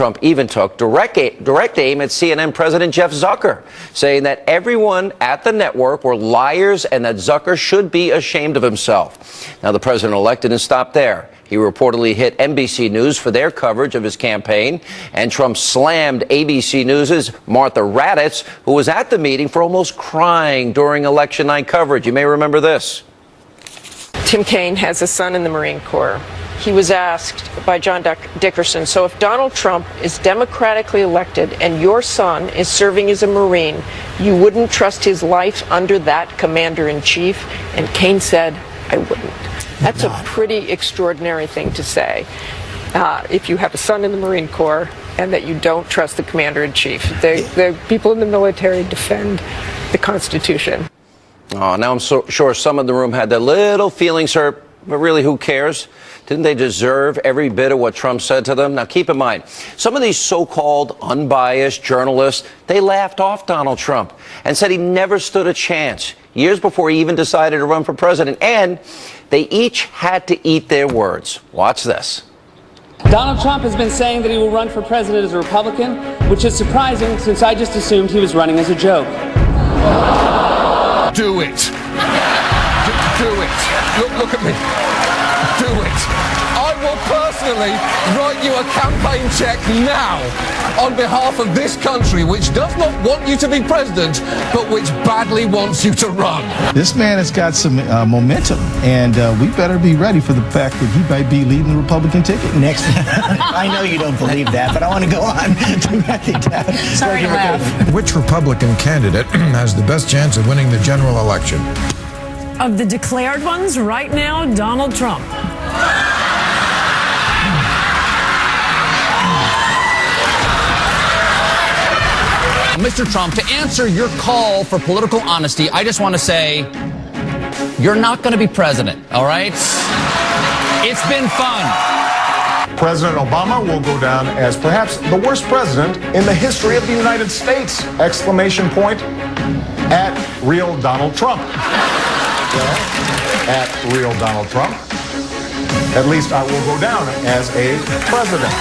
Trump even took direct aim at CNN President Jeff Zucker, saying that everyone at the network were liars and that Zucker should be ashamed of himself. Now, the president-elect didn't stop there. He reportedly hit NBC News for their coverage of his campaign, and Trump slammed ABC News' Martha Raddatz, who was at the meeting, for almost crying during election night coverage. You may remember this. Tim Kaine has a son in the Marine Corps. He was asked by John Dickerson, so if Donald Trump is democratically elected and your son is serving as a Marine, you wouldn't trust his life under that commander-in-chief? And Kaine said, I wouldn't. That's a pretty extraordinary thing to say if you have a son in the Marine Corps and that you don't trust the commander-in-chief. The people in the military defend the Constitution. Oh, now I'm so sure some in the room had their little feelings hurt, but really, who cares? Didn't they deserve every bit of what Trump said to them? Now, keep in mind, some of these so-called unbiased journalists, they laughed off Donald Trump and said he never stood a chance years before he even decided to run for president. And they each had to eat their words. Watch this. Donald Trump has been saying that he will run for president as a Republican, which is surprising since I just assumed he was running as a joke. Do it. Do it. Look at me. Do it. I will personally write you a campaign check now on behalf of this country, which does not want you to be president, but which badly wants you to run. This man has got some momentum, and we better be ready for the fact that he might be leading the Republican ticket next. I know you don't believe that, but I want to go on. Sorry to laugh. Which Republican candidate has the best chance of winning the general election? Of the declared ones right now, Donald Trump. Mr. Trump, to answer your call for political honesty, I just want to say you're not going to be president, all right? It's been fun. President Obama will go down as perhaps the worst president in the history of the United States! Exclamation point at real Donald Trump. At real Donald Trump. At least I will go down as a president.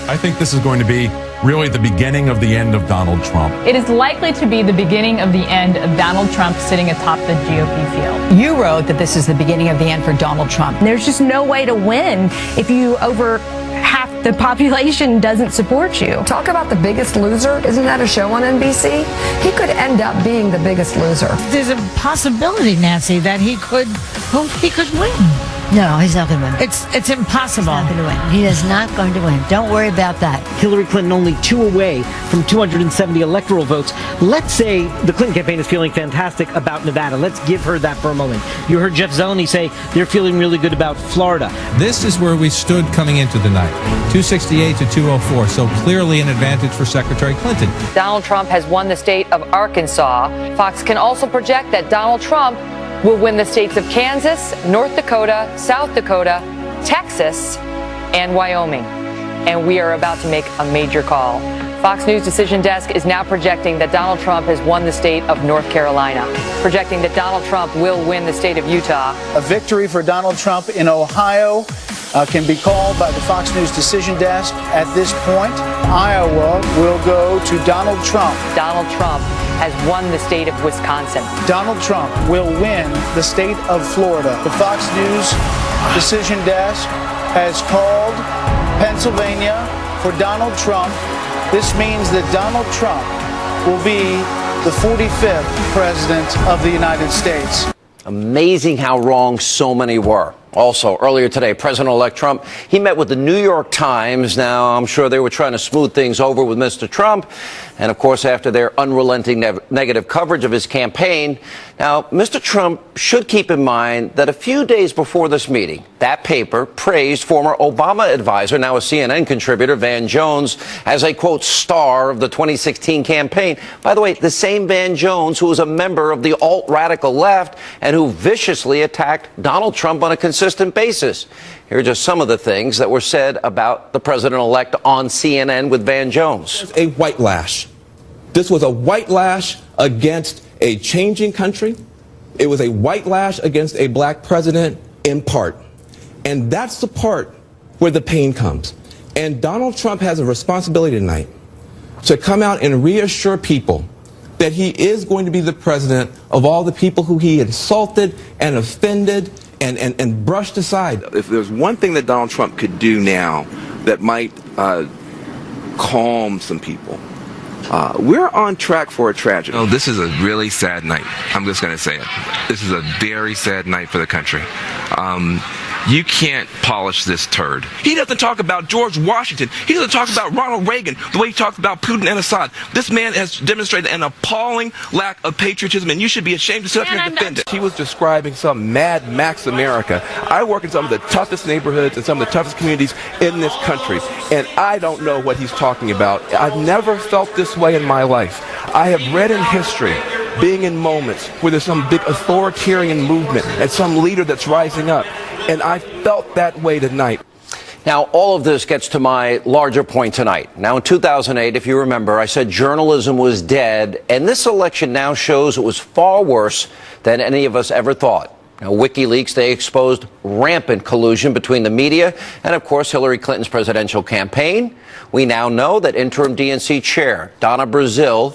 I think this is going to be really the beginning of the end of Donald Trump. It is likely to be the beginning of the end of Donald Trump sitting atop the GOP field. You wrote that this is the beginning of the end for Donald Trump. There's just no way to win if you over half the population doesn't support you. Talk about the biggest loser. Isn't that a show on NBC? He could end up being the biggest loser. There's a possibility, Nancy, that he could win. No, he's not going to win. It's impossible. He's not going to win. He is not going to win. Don't worry about that. Hillary Clinton only 2 away from 270 electoral votes. Let's say the Clinton campaign is feeling fantastic about Nevada. Let's give her that for a moment. You heard Jeff Zeleny say they're feeling really good about Florida. This is where we stood coming into the night. 268 to 204, so clearly an advantage for Secretary Clinton. Donald Trump has won the state of Arkansas. Fox can also project that Donald Trump will win the states of Kansas, North Dakota, South Dakota, Texas, and Wyoming. And we are about to make a major call. Fox News Decision Desk is now projecting that Donald Trump has won the state of North Carolina, projecting that Donald Trump will win the state of Utah. A victory for Donald Trump in Ohio can be called by the Fox News Decision Desk at this point. Iowa will go to Donald Trump. Donald Trump has won the state of Wisconsin. Donald Trump will win the state of Florida. The Fox News Decision Desk has called Pennsylvania for Donald Trump. This means that Donald Trump will be the 45th president of the United States. Amazing how wrong so many were. Also, earlier today, President-elect Trump, he met with the New York Times. Now, I'm sure they were trying to smooth things over with Mr. Trump. And, of course, after their unrelenting negative coverage of his campaign. Now, Mr. Trump should keep in mind that a few days before this meeting, that paper praised former Obama advisor, now a CNN contributor, Van Jones, as a, quote, star of the 2016 campaign. By the way, the same Van Jones who was a member of the alt-radical left and who viciously attacked Donald Trump on a consistent basis. Here are just some of the things that were said about the president-elect on CNN with Van Jones. A white lash. This was a white lash against a changing country. It was a white lash against a black president in part. And that's the part where the pain comes. And Donald Trump has a responsibility tonight to come out and reassure people that he is going to be the president of all the people who he insulted and offended and brushed aside. If there's one thing that Donald Trump could do now that might calm some people, we're on track for a tragedy. Oh, this is a really sad night. I'm just going to say it. This is a very sad night for the country. You can't polish this turd. He doesn't talk about George Washington. He doesn't talk about Ronald Reagan the way he talked about Putin and Assad. This man has demonstrated an appalling lack of patriotism, and you should be ashamed to sit up here and defend it. He was describing some Mad Max America. I work in some of the toughest neighborhoods and some of the toughest communities in this country, and I don't know what he's talking about. I've never felt this way in my life. I have read in history, being in moments where there's some big authoritarian movement and some leader that's rising up. And I felt that way tonight. Now, all of this gets to my larger point tonight. Now, in 2008, if you remember, I said journalism was dead, and this election now shows it was far worse than any of us ever thought. Now, WikiLeaks, they exposed rampant collusion between the media and, of course, Hillary Clinton's presidential campaign. We now know that interim DNC chair Donna Brazile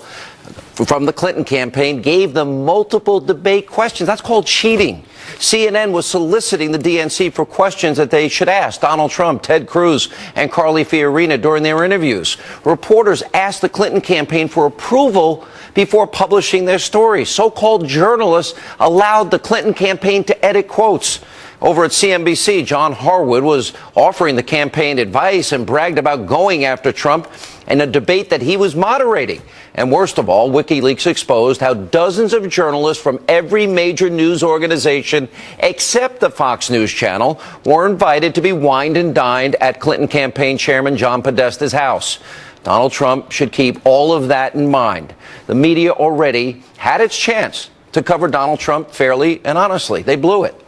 from the Clinton campaign gave them multiple debate questions. That's called cheating. CNN was soliciting the DNC for questions that they should ask Donald Trump, Ted Cruz, and Carly Fiorina during their interviews. Reporters asked the Clinton campaign for approval before publishing their stories. So-called journalists allowed the Clinton campaign to edit quotes. Over at CNBC, John Harwood was offering the campaign advice and bragged about going after Trump in a debate that he was moderating. And worst of all, WikiLeaks exposed how dozens of journalists from every major news organization except the Fox News Channel were invited to be wined and dined at Clinton campaign chairman John Podesta's house. Donald Trump should keep all of that in mind. The media already had its chance to cover Donald Trump fairly and honestly. They blew it.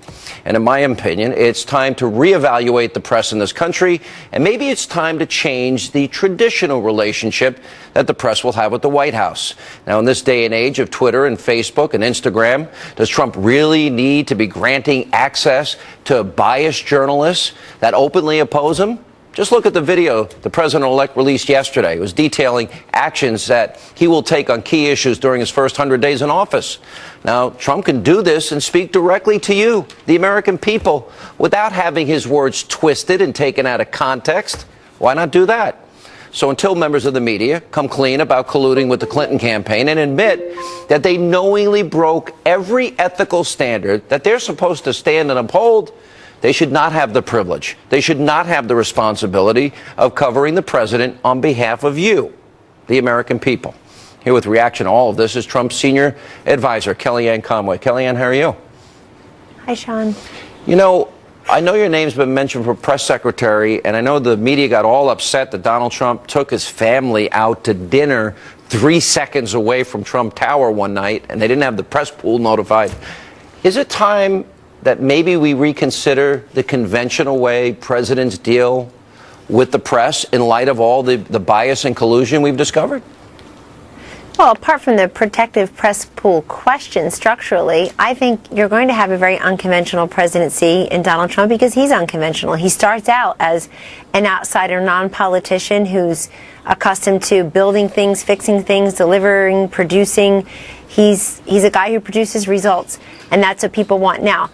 And in my opinion, it's time to reevaluate the press in this country, and maybe it's time to change the traditional relationship that the press will have with the White House. Now, in this day and age of Twitter and Facebook and Instagram, does Trump really need to be granting access to biased journalists that openly oppose him? Just look at the video the president-elect released yesterday. It was detailing actions that he will take on key issues during his first 100 days in office. Now, Trump can do this and speak directly to you, the American people, without having his words twisted and taken out of context. Why not do that? So until members of the media come clean about colluding with the Clinton campaign and admit that they knowingly broke every ethical standard that they're supposed to stand and uphold, they should not have the privilege. They should not have the responsibility of covering the president on behalf of you, the American people. Here with reaction to all of this is Trump's senior advisor, Kellyanne Conway. Kellyanne, how are you? Hi, Sean. You know, I know your name's been mentioned for press secretary, and I know the media got all upset that Donald Trump took his family out to dinner 3 seconds away from Trump Tower one night, and they didn't have the press pool notified. Is it time that maybe we reconsider the conventional way presidents deal with the press in light of all the bias and collusion we've discovered? Well, apart from the protective press pool question structurally, I think you're going to have a very unconventional presidency in Donald Trump because he's unconventional. He starts out as an outsider, non-politician who's accustomed to building things, fixing things, delivering, producing. He's a guy who produces results, and that's what people want now.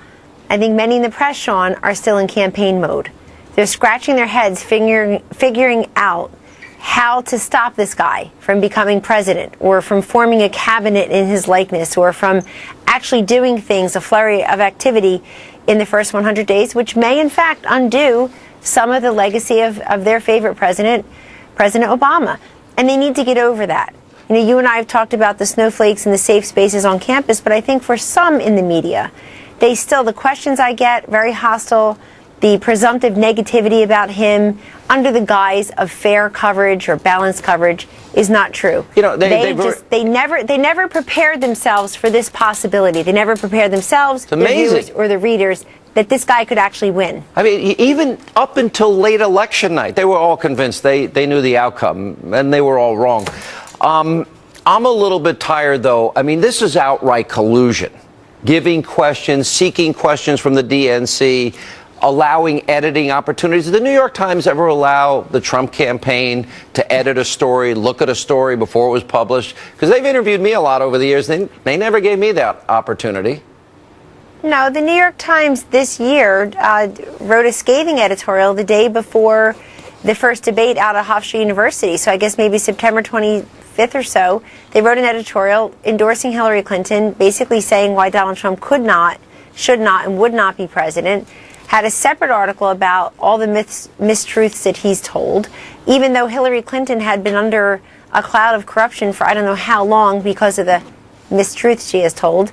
I think many in the press, Sean, are still in campaign mode. They're scratching their heads, figuring out how to stop this guy from becoming president or from forming a cabinet in his likeness or from actually doing things, a flurry of activity in the first 100 days, which may in fact undo some of the legacy of their favorite president, President Obama. And they need to get over that. You know, you and I have talked about the snowflakes and the safe spaces on campus, but I think for some in the media, the questions I get, very hostile, the presumptive negativity about him under the guise of fair coverage or balanced coverage is not true. You know, they never prepared themselves for this possibility. They never prepared themselves, the viewers or the readers, that this guy could actually win. I mean, even up until late election night, they were all convinced they knew the outcome, and they were all wrong. I'm a little bit tired, though. I mean, this is outright collusion. Giving questions, seeking questions from the DNC. allowing editing opportunities. Did the New York Times ever allow the Trump campaign to edit a story, look at a story before it was published? Because they've interviewed me a lot over the years. They never gave me that opportunity. No, the New York Times this year wrote a scathing editorial the day before the first debate out of Hofstra University. So I guess maybe September 25th or so, they wrote an editorial endorsing Hillary Clinton, basically saying why Donald Trump could not, should not, and would not be president. Had a separate article about all the mistruths that he's told, even though Hillary Clinton had been under a cloud of corruption for I don't know how long because of the mistruths she has told.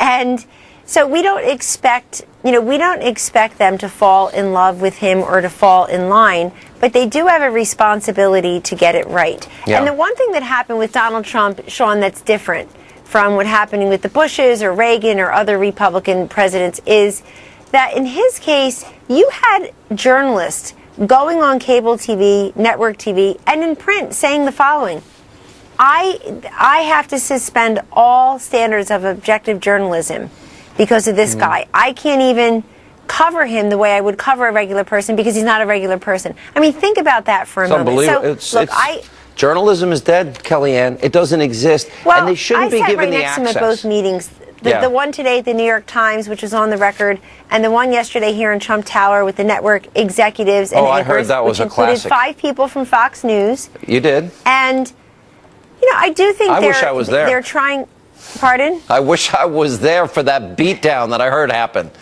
And so we don't expect, them to fall in love with him or to fall in line, but they do have a responsibility to get it right. Yeah. And the one thing that happened with Donald Trump, Sean, that's different from what happened with the Bushes or Reagan or other Republican presidents is that in his case, you had journalists going on cable TV, network TV, and in print saying the following: I have to suspend all standards of objective journalism because of this guy. I can't even cover him the way I would cover a regular person because he's not a regular person. I mean, think about that for a moment. Unbelievable. So, journalism is dead, Kellyanne. It doesn't exist, well, and they shouldn't be given the access. I sat right next to him at both meetings. The one today at the New York Times, which was on the record, and the one yesterday here in Trump Tower with the network executives and anchors, I heard that was which a classic. Included 5 people from Fox News. You did. And, I do think I wish I was there. They're trying. Pardon? I wish I was there for that beatdown that I heard happen.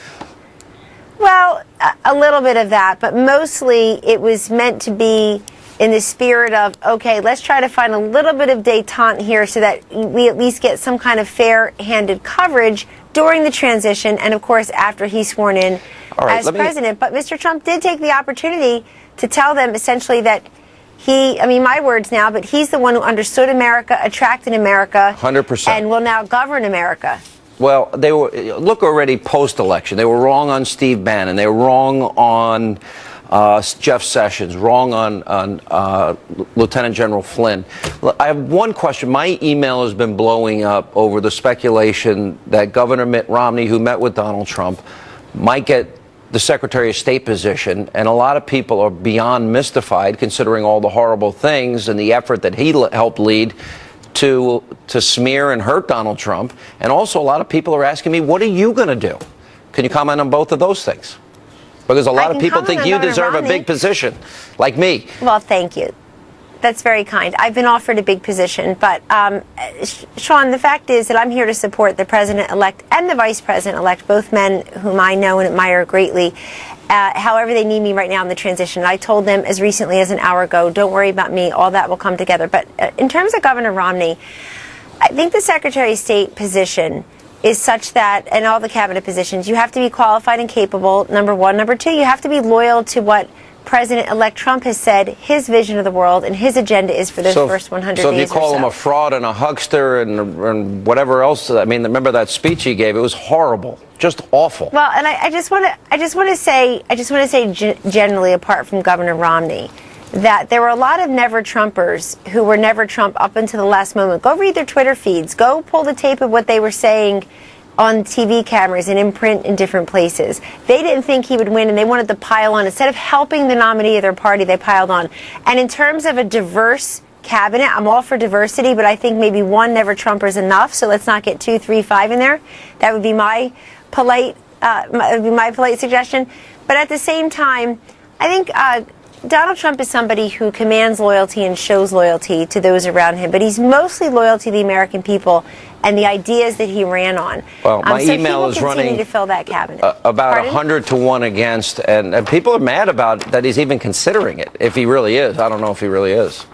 Well, a little bit of that, but mostly it was meant to be in the spirit of, okay, let's try to find a little bit of détente here so that we at least get some kind of fair-handed coverage during the transition and, of course, after he's sworn in as president. But Mr. Trump did take the opportunity to tell them essentially that my words now, but he's the one who understood America, attracted America, 100%, and will now govern America. Well, they were, look already post-election. They were wrong on Steve Bannon. They were wrong on Jeff Sessions, wrong on Lieutenant General Flynn. I have one question. My email has been blowing up over the speculation that Governor Mitt Romney, who met with Donald Trump, might get the Secretary of State position, and a lot of people are beyond mystified considering all the horrible things and the effort that he helped lead to smear and hurt Donald Trump. And also a lot of people are asking me, what are you going to do? Can you comment on both of those things? Because a lot of people think you deserve a big position, like me. Well, thank you. That's very kind. I've been offered a big position, but Sean, the fact is that I'm here to support the president-elect and the vice president-elect, both men whom I know and admire greatly, however they need me right now in the transition. I told them as recently as an hour ago, don't worry about me, all that will come together. But in terms of Governor Romney, I think the Secretary of State position is such that, and all the cabinet positions, you have to be qualified and capable, number one. Number two, you have to be loyal to what President-elect Trump has said his vision of the world and his agenda is for those first 100 days. So if you call him a fraud and a huckster and whatever else, I mean, remember that speech he gave? It was horrible, just awful. Well, and I just want to say generally, apart from Governor Romney, that there were a lot of never Trumpers who were never Trump up until the last moment. Go read their Twitter feeds. Go pull the tape of what they were saying on TV cameras and in print in different places. They didn't think he would win, and they wanted to pile on. Instead of helping the nominee of their party, they piled on. And in terms of a diverse cabinet, I'm all for diversity, but I think maybe one never Trumper is enough, so let's not get 2, 3, 5 in there. That would be my polite suggestion. But at the same time, I think Donald Trump is somebody who commands loyalty and shows loyalty to those around him, but he's mostly loyal to the American people and the ideas that he ran on. Well, my email is running to fill that cabinet. About 100 to 1 against, and people are mad about that he's even considering it, if he really is. I don't know if he really is.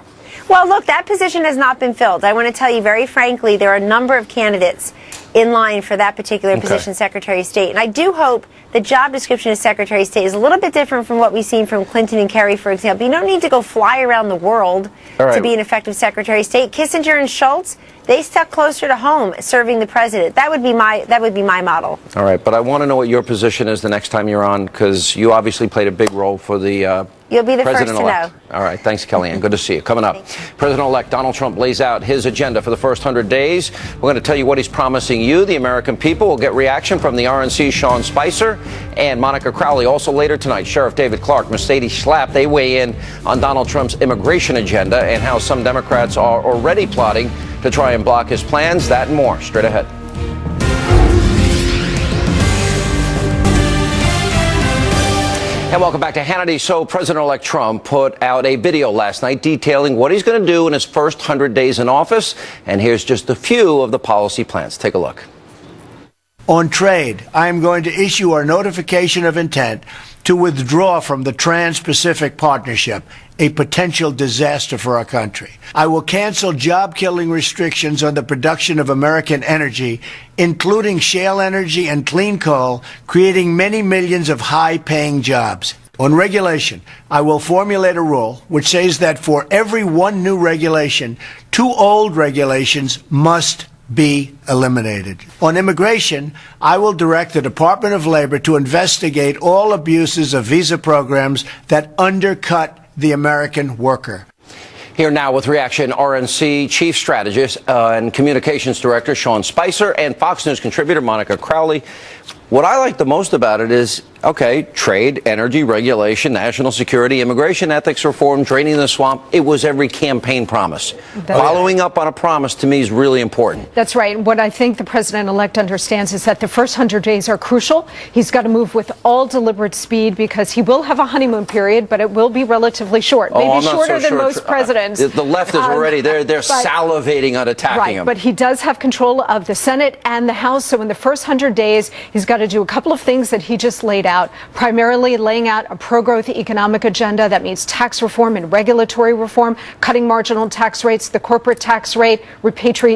Well, look, that position has not been filled. I want to tell you very frankly, there are a number of candidates in line for that particular position, Secretary of State. And I do hope the job description of Secretary of State is a little bit different from what we've seen from Clinton and Kerry, for example. You don't need to go fly around the world to be an effective Secretary of State. Kissinger and Schultz, they stuck closer to home serving the president. That would be my model. All right, but I want to know what your position is the next time you're on, because you obviously played a big role for the You'll be the first to know. All right. Thanks, Kellyanne. Good to see you. Coming up, President-elect Donald Trump lays out his agenda for the first 100 days. We're going to tell you what he's promising you, the American people. We'll get reaction from the RNC's Sean Spicer and Monica Crowley. Also later tonight, Sheriff David Clark, Mercedes Schlapp, they weigh in on Donald Trump's immigration agenda and how some Democrats are already plotting to try and block his plans. That and more straight ahead. And welcome back to Hannity. So President-elect Trump put out a video last night detailing what he's going to do in his first 100 days in office. And here's just a few of the policy plans. Take a look. On trade, I am going to issue our notification of intent to withdraw from the Trans-Pacific Partnership, a potential disaster for our country. I will cancel job-killing restrictions on the production of American energy, including shale energy and clean coal, creating many millions of high-paying jobs. On regulation, I will formulate a rule which says that for every one new regulation, 2 old regulations must be eliminated. On immigration, I will direct the Department of Labor to investigate all abuses of visa programs that undercut the American worker. Here now with reaction, RNC Chief Strategist and Communications Director Sean Spicer and Fox News contributor Monica Crowley. What I like the most about it is, okay, trade, energy, regulation, national security, immigration, ethics reform, draining the swamp. It was every campaign promise. Following up on a promise to me is really important. That's right. What I think the president-elect understands is that the first 100 days are crucial. He's got to move with all deliberate speed because he will have a honeymoon period, but it will be relatively short. Maybe shorter than most presidents. The left is already, they're salivating on attacking him. But he does have control of the Senate and the House. So in the first 100 days, he's got to do a couple of things that he just laid out, primarily laying out a pro-growth economic agenda that means tax reform and regulatory reform, cutting marginal tax rates, the corporate tax rate,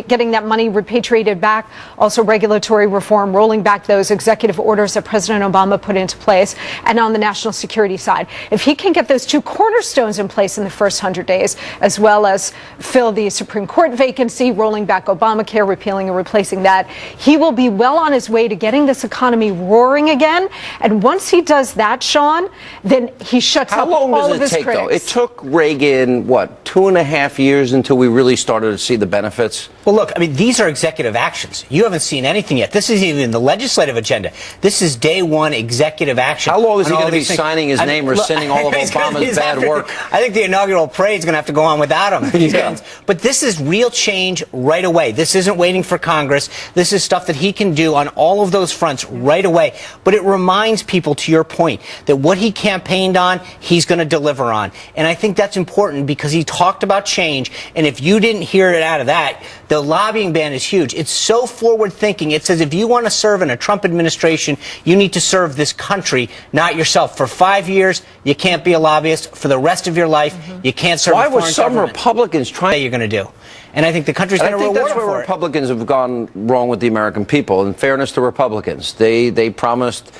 getting that money repatriated back, also regulatory reform, rolling back those executive orders that President Obama put into place, and on the national security side. If he can get those 2 cornerstones in place in the first 100 days, as well as fill the Supreme Court vacancy, rolling back Obamacare, repealing and replacing that, he will be well on his way to getting this economy roaring again. And once he does that, Sean, then he shuts up all of his critics. How long does it take, though? It took Reagan, 2.5 years until we really started to see the benefits? Well, look, I mean, these are executive actions. You haven't seen anything yet. This isn't even the legislative agenda. This is day one executive action. How long is he going to be signing his name, rescinding all of Obama's bad work? I think the inaugural parade is going to have to go on without him. Yeah. But this is real change right away. This isn't waiting for Congress. This is stuff that he can do on all of those fronts right away. But it reminds people, to your point, that what he campaigned on, he's going to deliver on. And I think that's important because he talked about change. And if you didn't hear it out of that, the lobbying ban is huge. It's so forward-thinking. It says if you want to serve in a Trump administration, you need to serve this country, not yourself. For 5 years, you can't be a lobbyist. For the rest of your life, you can't serve a foreign government. Why were some Republicans trying? You're going to do. And I think the country's going to reward him for it. I think that's where Republicans have gone wrong with the American people. In fairness to Republicans, they promised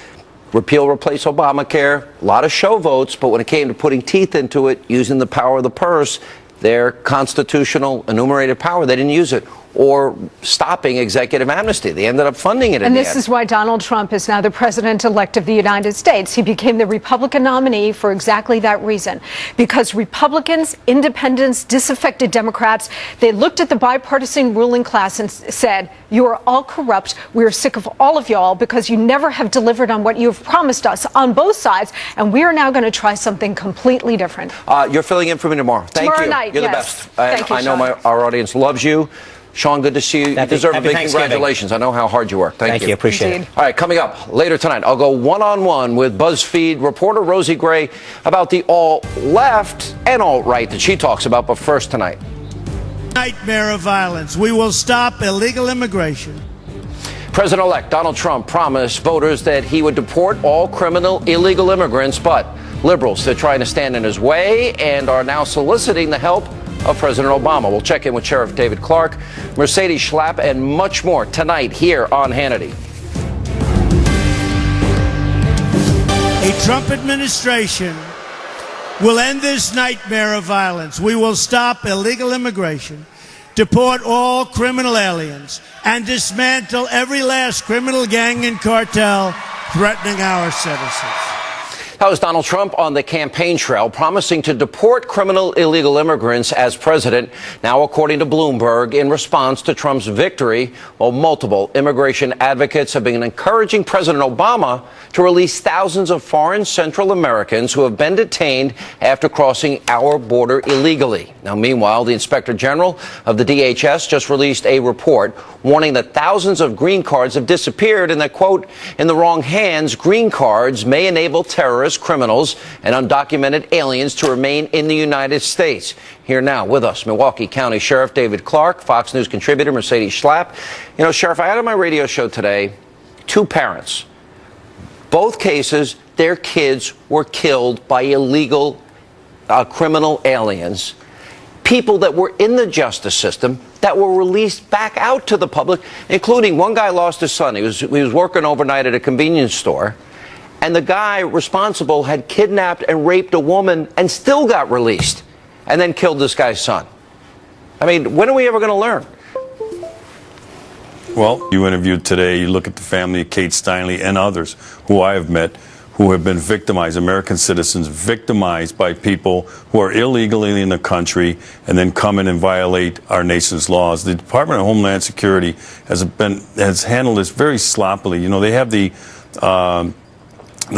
repeal, replace Obamacare, a lot of show votes, but when it came to putting teeth into it, using the power of the purse, their constitutional enumerated power, they didn't use it. Or stopping executive amnesty. They ended up funding it in the end. And this is why Donald Trump is now the president-elect of the United States. He became the Republican nominee for exactly that reason. Because Republicans, independents, disaffected Democrats, they looked at the bipartisan ruling class and said, you are all corrupt. We are sick of all of y'all because you never have delivered on what you have promised us on both sides. And we are now going to try something completely different. You're filling in for me tomorrow. Thank you. Tomorrow night, You're the best. Thank you, I know our audience loves you. Sean, good to see you. You deserve a big congratulations. I know how hard you work. Thank you. Appreciate it. All right, coming up later tonight, I'll go one-on-one with BuzzFeed reporter Rosie Gray about the alt-left and alt-right that she talks about. But first tonight. Nightmare of violence. We will stop illegal immigration. President-elect Donald Trump promised voters that he would deport all illegal immigrants, but liberals, they're trying to stand in his way and are now soliciting the help of President Obama. We'll check in with Sheriff David Clark, Mercedes Schlapp, and much more tonight here on Hannity. A Trump administration will end this nightmare of violence. We will stop illegal immigration, deport all criminal aliens, and dismantle every last criminal gang and cartel threatening our citizens. That was Donald Trump on the campaign trail promising to deport criminal illegal immigrants as president. Now, according to Bloomberg, in response to Trump's victory, well, multiple immigration advocates have been encouraging President Obama to release thousands of foreign Central Americans who have been detained after crossing our border illegally. Now, meanwhile, the Inspector General of the DHS just released a report warning that thousands of green cards have disappeared and that, quote, in the wrong hands, green cards may enable terrorists, criminals, and undocumented aliens to remain in the United States. Here now with us, Milwaukee County Sheriff David Clark, Fox News contributor Mercedes Schlapp. You know, Sheriff, I had on my radio show today 2 parents. Both cases, their kids were killed by illegal criminal aliens, people that were in the justice system that were released back out to the public, including one guy lost his son. He was working overnight at a convenience store, and the guy responsible had kidnapped and raped a woman and still got released and then killed this guy's son. I mean, when are we ever going to learn? Well, you interviewed today, you look at the family of Kate Steinle and others who I have met who have been victimized, American citizens victimized by people who are illegally in the country and then come in and violate our nation's laws. The Department of Homeland Security has handled this very sloppily. You know, they have the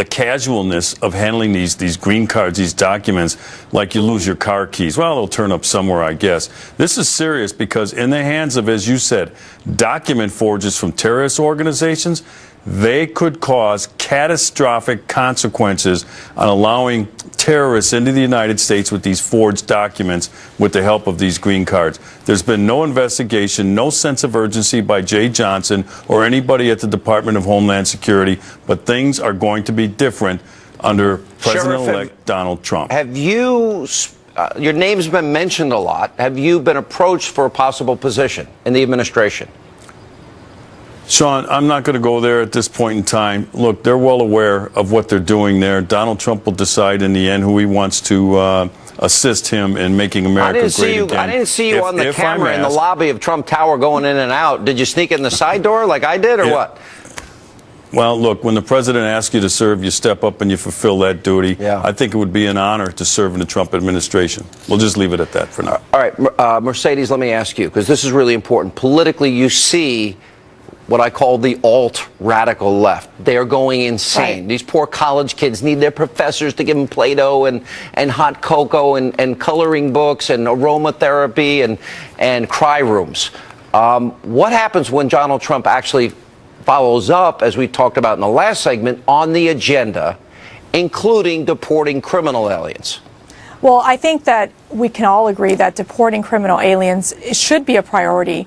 casualness of handling these green cards, these documents, like you lose your car keys. Well, they'll turn up somewhere, I guess. This is serious because in the hands of, as you said, document forgers from terrorist organizations, they could cause catastrophic consequences on allowing terrorists into the United States with these forged documents with the help of these green cards. There's been no investigation, no sense of urgency by Jay Johnson or anybody at the Department of Homeland Security, but things are going to be different under President-elect Donald Trump. Have you, your name's been mentioned a lot, have you been approached for a possible position in the administration? Sean, I'm not going to go there at this point in time. Look, they're well aware of what they're doing there. Donald Trump will decide in the end who he wants to assist him in making America great again. I didn't see you on the camera in the lobby of Trump Tower going in and out. Did you sneak in the side door like I did, or what? Well, look, when the president asks you to serve, you step up and you fulfill that duty. Yeah. I think it would be an honor to serve in the Trump administration. We'll just leave it at that for now. All right, Mercedes, let me ask you, because this is really important. Politically, you see what I call the alt-radical left. They are going insane. Right. These poor college kids need their professors to give them Play-Doh and hot cocoa and coloring books and aromatherapy and cry rooms. What happens when Donald Trump actually follows up, as we talked about in the last segment, on the agenda, including deporting criminal aliens? Well, I think that we can all agree that deporting criminal aliens should be a priority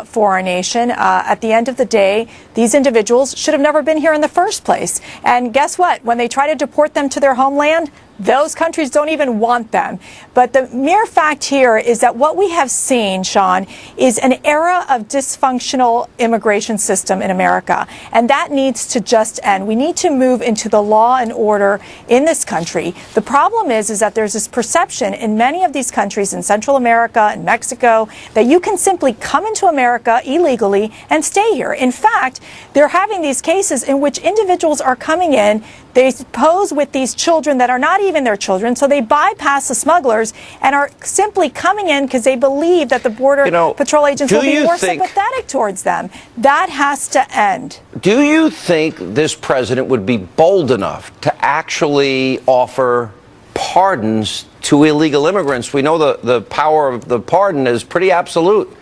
for our nation. At the end of the day, these individuals should have never been here in the first place. And guess what? When they try to deport them to their homeland, those countries don't even want them. But the mere fact here is that what we have seen, Sean, is an era of dysfunctional immigration system in America. And that needs to just end. We need to move into the law and order in this country. The problem is that there's this perception in many of these countries in Central America and Mexico that you can simply come into America illegally and stay here. In fact, they're having these cases in which individuals are coming in, they pose with these children that are not even their children, so they bypass the smugglers and are simply coming in because they believe that the Border Patrol agents will be more sympathetic towards them. That has to end. Do you think this president would be bold enough to actually offer pardons to illegal immigrants? We know the power of the pardon is pretty absolute.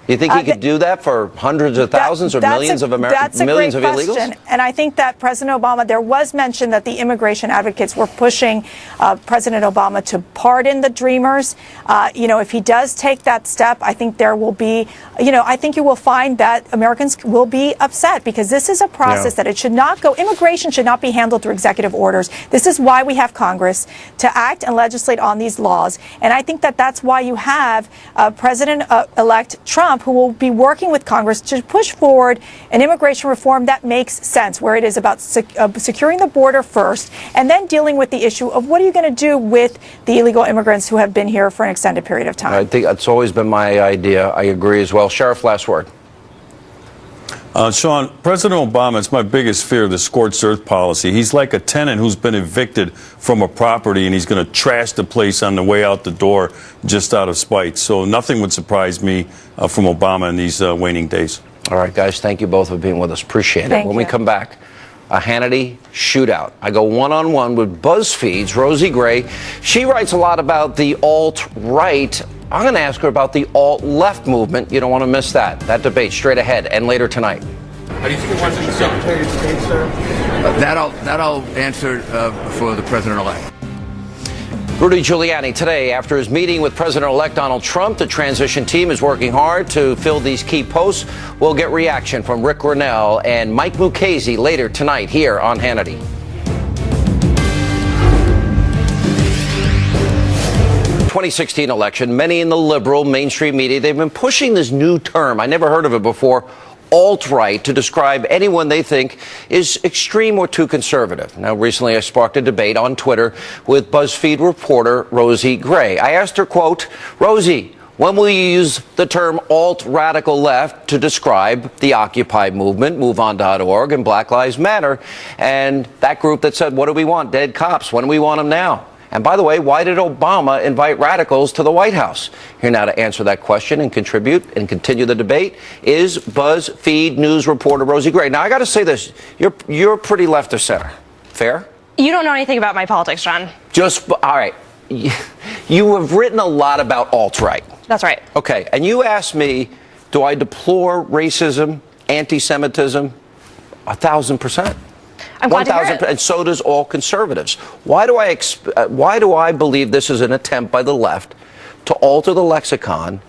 You think he could do that for hundreds of thousands or millions of Americans, millions of illegals? Question. And I think that President Obama, there was mention that the immigration advocates were pushing President Obama to pardon the Dreamers. If he does take that step, I think there will be, I think you will find that Americans will be upset because this is a process that it should not go. Immigration should not be handled through executive orders. This is why we have Congress to act and legislate on these laws. And I think that that's why you have President-elect Trump, who will be working with Congress to push forward an immigration reform that makes sense, where it is about securing the border first and then dealing with the issue of what are you going to do with the illegal immigrants who have been here for an extended period of time. I think that's always been my idea. I agree as well. Sheriff, last word. Sean, President Obama, it's my biggest fear, the scorched earth policy. He's like a tenant who's been evicted from a property, and he's going to trash the place on the way out the door just out of spite. So nothing would surprise me from Obama in these waning days. All right, guys, thank you both for being with us. Appreciate it. Thank When you. we come back, a Hannity shootout. I go one-on-one with BuzzFeed's Rosie Gray. She writes a lot about the alt-right. I'm going to ask her about the alt-left movement. You don't want to miss that. That debate straight ahead and later tonight. How do you think the transition Secretary of State, sir? That'll answer for the president-elect. Rudy Giuliani today, after his meeting with President-elect Donald Trump, the transition team is working hard to fill these key posts. We'll get reaction from Rick Grinnell and Mike Mukasey later tonight here on Hannity. 2016 election, many in the liberal mainstream media, they've been pushing this new term. I never heard of it before. Alt-right, to describe anyone they think is extreme or too conservative. Now, recently I sparked a debate on Twitter with BuzzFeed reporter Rosie Gray. I asked her, quote, Rosie, when will you use the term alt-radical left to describe the Occupy movement, MoveOn.org, and Black Lives Matter, and that group that said, what do we want? Dead cops. When do we want them now? And by the way, why did Obama invite radicals to the White House? Here now to answer that question and contribute and continue the debate is BuzzFeed News reporter Rosie Gray. Now, I got to say this. You're pretty left of center. Fair? You don't know anything about my politics, John. All right. You have written a lot about alt-right. That's right. Okay. And you asked me, do I deplore racism, anti-Semitism? 1,000%. I'm glad to hear it. And so does all conservatives. Why do I believe this is an attempt by the left to alter the lexicon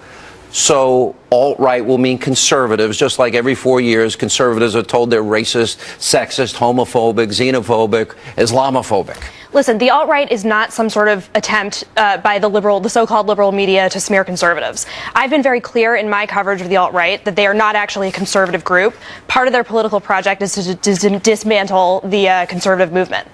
so alt-right will mean conservatives, just like every 4 years conservatives are told they're racist, sexist, homophobic, xenophobic, Islamophobic? Listen, the alt-right is not some sort of attempt by the so-called liberal media to smear conservatives. I've been very clear in my coverage of the alt-right that they are not actually a conservative group. Part of their political project is to dismantle the conservative movement.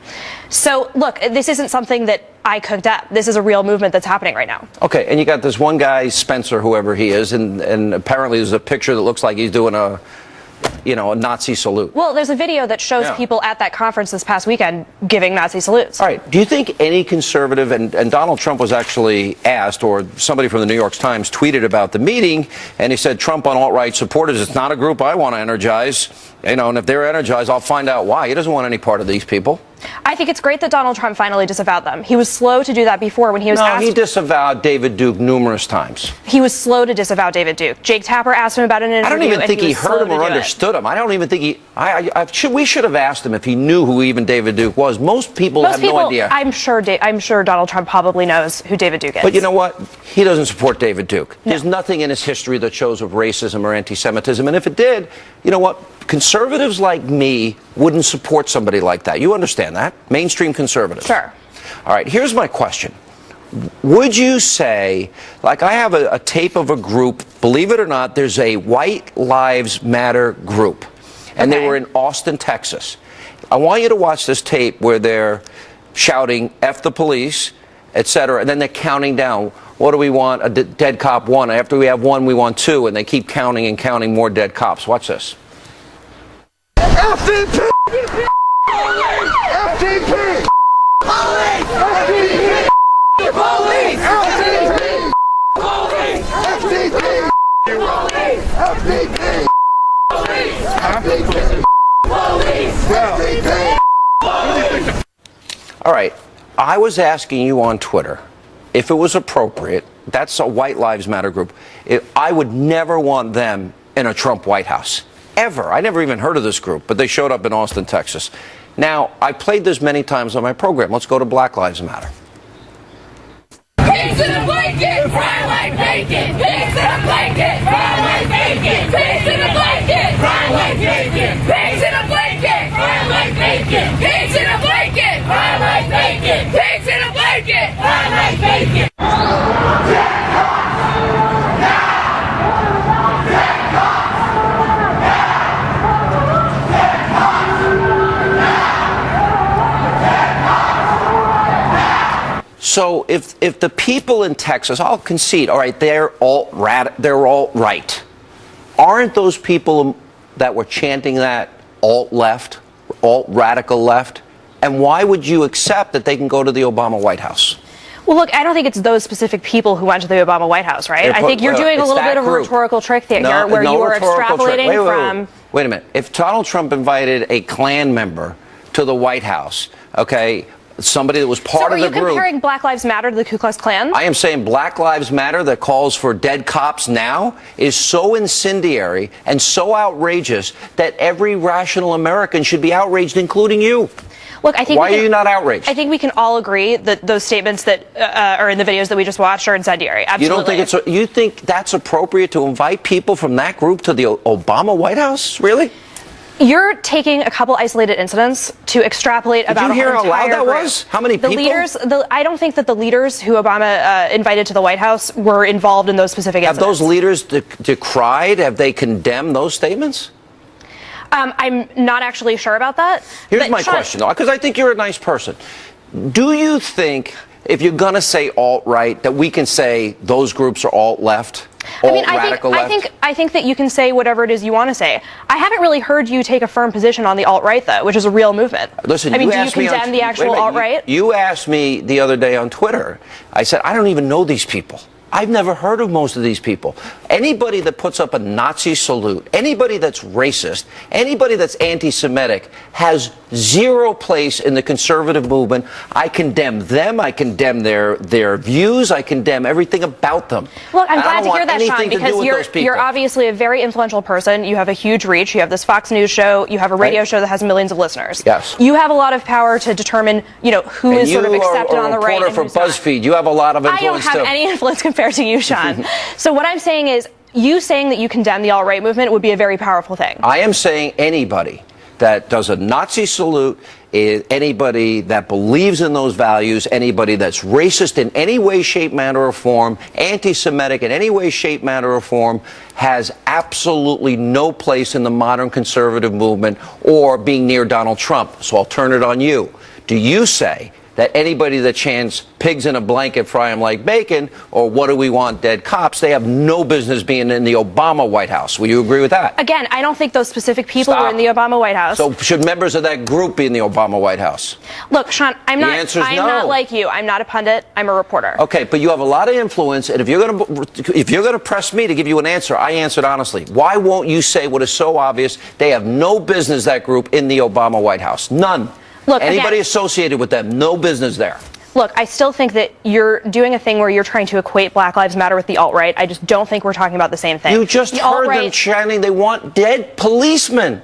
So, look, this isn't something that I cooked up. This is a real movement that's happening right now. Okay, and you got this one guy, Spencer, whoever he is, and apparently there's a picture that looks like he's doing a Nazi salute. Well, there's a video that shows people at that conference this past weekend giving Nazi salutes. All right. Do you think any conservative, and Donald Trump was actually asked, or somebody from the New York Times tweeted about the meeting, and he said, Trump on alt-right supporters, it's not a group I want to energize. And if they're energized, I'll find out why. He doesn't want any part of these people. I think it's great that Donald Trump finally disavowed them. He was slow to do that before when he was asked. No, he disavowed David Duke numerous times. He was slow to disavow David Duke. Jake Tapper asked him about it in an interview. I don't even think he heard him or understood him. I don't even think we should have asked him if he knew who even David Duke was. Most people have no idea. I'm sure Donald Trump probably knows who David Duke is. But you know what? He doesn't support David Duke. No. There's nothing in his history that shows of racism or anti-Semitism. And if it did, you know what? Conservatives like me wouldn't support somebody like that. You understand that? Mainstream conservatives. Sure. All right, here's my question. Would you say, like I have a tape of a group, believe it or not, there's a White Lives Matter group, and they were in Austin, Texas. I want you to watch this tape where they're shouting, F the police, etc., and then they're counting down. What do we want? A dead cop 1. After we have 1, we want 2, and they keep counting and counting more dead cops. Watch this. FDP! FDP! Police! FDP! Police! FDP! Police! FDP! Police! FDP! Police! FDP! Police! All right. I was asking you on Twitter if it was appropriate. That's a White Lives Matter group. I would never want them in a Trump White House. Ever. I never even heard of this group, but they showed up in Austin, Texas. Now, I played this many times on my program. Let's go to Black Lives Matter. Pigs in a blanket, fry like bacon. Pigs in a blanket, fry like bacon. Pigs in a blanket, fry like bacon. Pigs in a blanket, fry like bacon. Pigs in a blanket, fry like bacon. Pigs in a blanket, fry like bacon. So if the people in Texas, I'll concede, all right, they're all right. Aren't those people that were chanting that alt-left, alt-radical left? And why would you accept that they can go to the Obama White House? Well, look, I don't think it's those specific people who went to the Obama White House, right? I think you're doing a little bit of a rhetorical trick here where you are extrapolating from... Wait a minute. If Donald Trump invited a Klan member to the White House, okay, somebody that was part of the group... So are you comparing Black Lives Matter to the Ku Klux Klan? I am saying Black Lives Matter that calls for dead cops now is so incendiary and so outrageous that every rational American should be outraged, including you. Look, I think why are you not outraged? I think we can all agree that those statements that are in the videos that we just watched are incendiary. Absolutely. You don't think you think that's appropriate to invite people from that group to the Obama White House? Really? You're taking a couple isolated incidents to extrapolate about a whole entire group. Did you hear how loud that was? How many people? I don't think that the leaders who Obama invited to the White House were involved in those specific incidents. Have those leaders decried? Have they condemned those statements? I'm not actually sure about that. Here's my question, though, because I think you're a nice person. Do you think, if you're going to say alt-right, that we can say those groups are alt-left? I think that you can say whatever it is you want to say. I haven't really heard you take a firm position on the alt-right, though, which is a real movement. Listen, do you condemn the actual alt-right? You asked me the other day on Twitter. I said, I don't even know these people. I've never heard of most of these people. Anybody that puts up a Nazi salute, anybody that's racist, anybody that's anti-Semitic has zero place in the conservative movement. I condemn them. I condemn their views. I condemn everything about them. Look, I'm glad to hear that, Sean, because you're obviously a very influential person. You have a huge reach. You have this Fox News show. You have a radio show that has millions of listeners. Yes. You have a lot of power to determine, who is sort of accepted on the right. And you are a reporter for BuzzFeed. You have a lot of influence, I don't have any influence compared to you, Sean. So what I'm saying is, you saying that you condemn the alt-right movement would be a very powerful thing. I am saying anybody that does a Nazi salute, anybody that believes in those values, anybody that's racist in any way, shape, manner, or form, anti-Semitic in any way, shape, manner, or form, has absolutely no place in the modern conservative movement or being near Donald Trump. So I'll turn it on you. Do you say that anybody that chants pigs in a blanket fry them like bacon, or what do we want, dead cops, they have no business being in the Obama White House? Will you agree with that? Again, I don't think those specific people were in the Obama White House. So should members of that group be in the Obama White House? Look, Sean, I'm not like you. I'm not a pundit. I'm a reporter. Okay, but you have a lot of influence, and if you're going to press me to give you an answer, I answered honestly. Why won't you say what is so obvious? They have no business, that group, in the Obama White House. None. Look, anybody associated with them, no business there. Look, I still think that you're doing a thing where you're trying to equate Black Lives Matter with the alt-right. I just don't think we're talking about the same thing. You just heard them chanting they want dead policemen.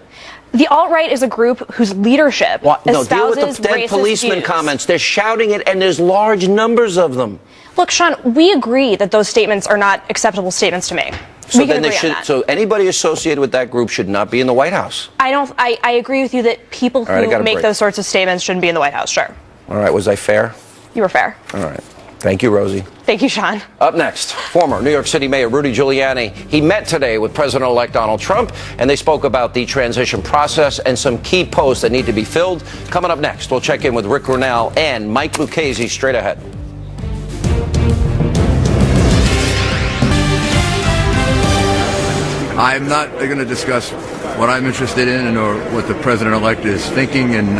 The alt-right is a group whose leadership espouses deal with the dead policeman comments. They're shouting it, and there's large numbers of them. Look, Sean, we agree that those statements are not acceptable statements to make. So then they should. So anybody associated with that group should not be in the White House. I agree with you that people who make those sorts of statements shouldn't be in the White House. Sure. All right. Was I fair? You were fair. All right. Thank you, Rosie. Thank you, Sean. Up next, former New York City Mayor Rudy Giuliani. He met today with President-elect Donald Trump, and they spoke about the transition process and some key posts that need to be filled. Coming up next, we'll check in with Rick Grinnell and Mike Lucchese straight ahead. I'm not going to discuss what I'm interested in or what the president-elect is thinking and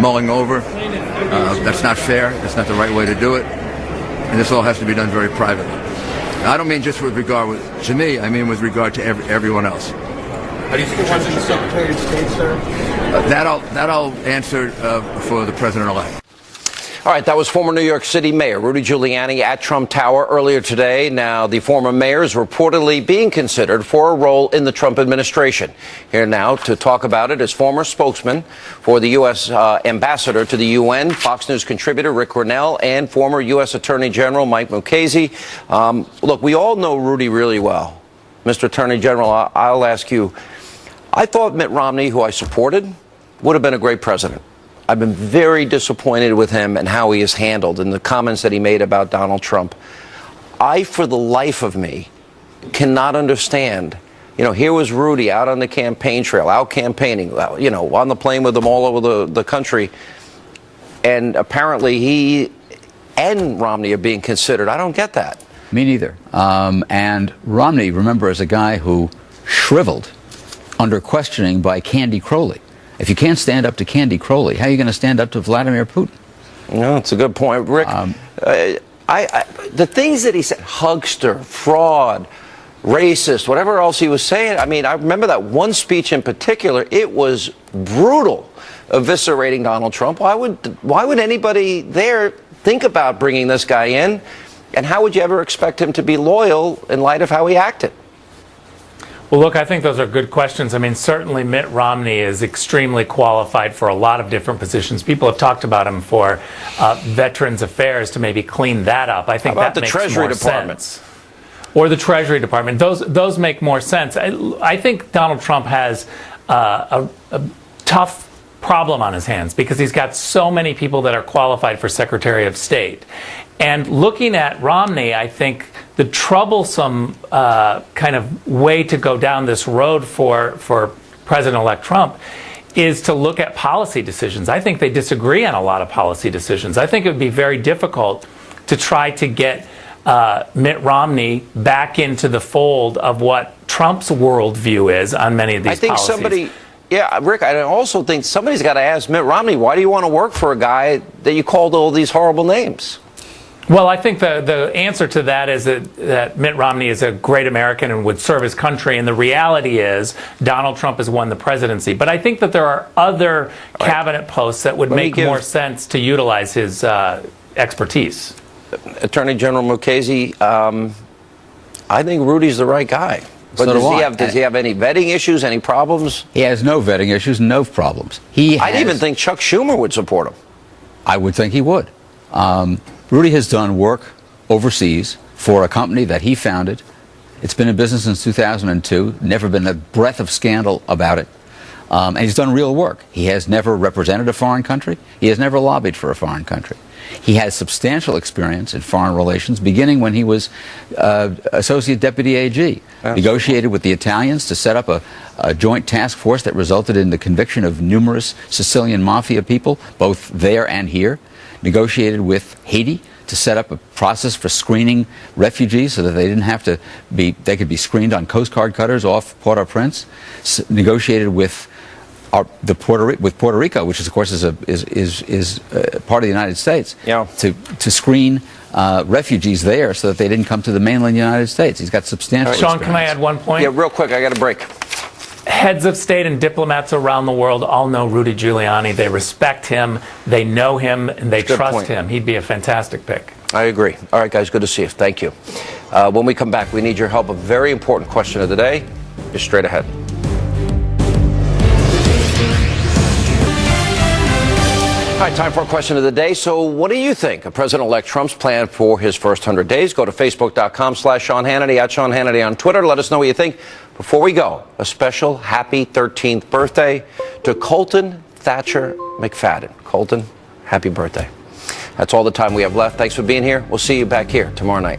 mulling over. That's not fair. That's not the right way to do it. And this all has to be done very privately. I don't mean just with regard to me. I mean with regard to everyone else. How do you think it was in the Secretary of State, sir? That'll answer for the president-elect. All right, that was former New York City Mayor Rudy Giuliani at Trump Tower earlier today. Now, the former mayor is reportedly being considered for a role in the Trump administration. Here now to talk about it is former spokesman for the U.S. ambassador to the UN, Fox News contributor Rick Grinnell, and former U.S. Attorney General Mike Lucchese. Look, we all know Rudy really well. Mr. Attorney General, I'll ask you, I thought Mitt Romney, who I supported, would have been a great president. I've been very disappointed with him and how he is handled and the comments that he made about Donald Trump. I, for the life of me, cannot understand. Here was Rudy out on the campaign trail, out campaigning, on the plane with them all over the country. And apparently he and Romney are being considered. I don't get that. Me neither. And Romney, remember, is a guy who shriveled under questioning by Candy Crowley. If you can't stand up to Candy Crowley, how are you going to stand up to Vladimir Putin? No, it's a good point, Rick. The things that he said, huckster, fraud, racist, whatever else he was saying. I mean, I remember that one speech in particular. It was brutal, eviscerating Donald Trump. Why would anybody there think about bringing this guy in? And how would you ever expect him to be loyal in light of how he acted? Well, look, I think those are good questions. I mean, certainly Mitt Romney is extremely qualified for a lot of different positions. People have talked about him for Veterans Affairs, to maybe clean that up. I think that makes more sense. How about the Treasury Department? Or the Treasury Department. Those make more sense. I think Donald Trump has a tough problem on his hands because he's got so many people that are qualified for Secretary of State. And looking at Romney, I think the troublesome kind of way to go down this road for President-elect Trump is to look at policy decisions. I think they disagree on a lot of policy decisions. I think it would be very difficult to try to get Mitt Romney back into the fold of what Trump's worldview is on many of these policies. Yeah, Rick, I also think somebody's got to ask Mitt Romney, why do you want to work for a guy that you called all these horrible names? Well, I think the answer to that is that Mitt Romney is a great American and would serve his country. And the reality is Donald Trump has won the presidency. But I think that there are other cabinet posts that would make more sense to utilize his expertise. Attorney General Mukasey, I think Rudy's the right guy. But does he have any vetting issues, any problems? He has no vetting issues, no problems. I'd even think Chuck Schumer would support him. I would think he would. Rudy has done work overseas for a company that he founded. It's been in business since 2002, never been a breath of scandal about it. And he's done real work. He has never represented a foreign country. He has never lobbied for a foreign country. He has substantial experience in foreign relations, beginning when he was Associate Deputy AG. Negotiated with the Italians to set up a joint task force that resulted in the conviction of numerous Sicilian mafia people, both there and here. Negotiated with Haiti to set up a process for screening refugees so that they didn't have to they could be screened on Coast Guard cutters off Port-au-Prince. Negotiated with Puerto Rico, which of course is part of the United States, to screen refugees there so that they didn't come to the mainland United States. He's got substantial Sean, experience. can I add one point? Yeah, real quick, I got a break. Heads of state and diplomats around the world all know Rudy Giuliani. They respect him, they know him, and they trust him. He'd be a fantastic pick. I agree. All right, guys, good to see you. Thank you. When we come back, we need your help. A very important question of the day is straight ahead. All right, time for a question of the day. So what do you think of President-elect Trump's plan for his first 100 days? Go to Facebook.com/Sean Hannity, at Sean Hannity on Twitter. Let us know what you think. Before we go, a special happy 13th birthday to Colton Thatcher McFadden. Colton, happy birthday. That's all the time we have left. Thanks for being here. We'll see you back here tomorrow night.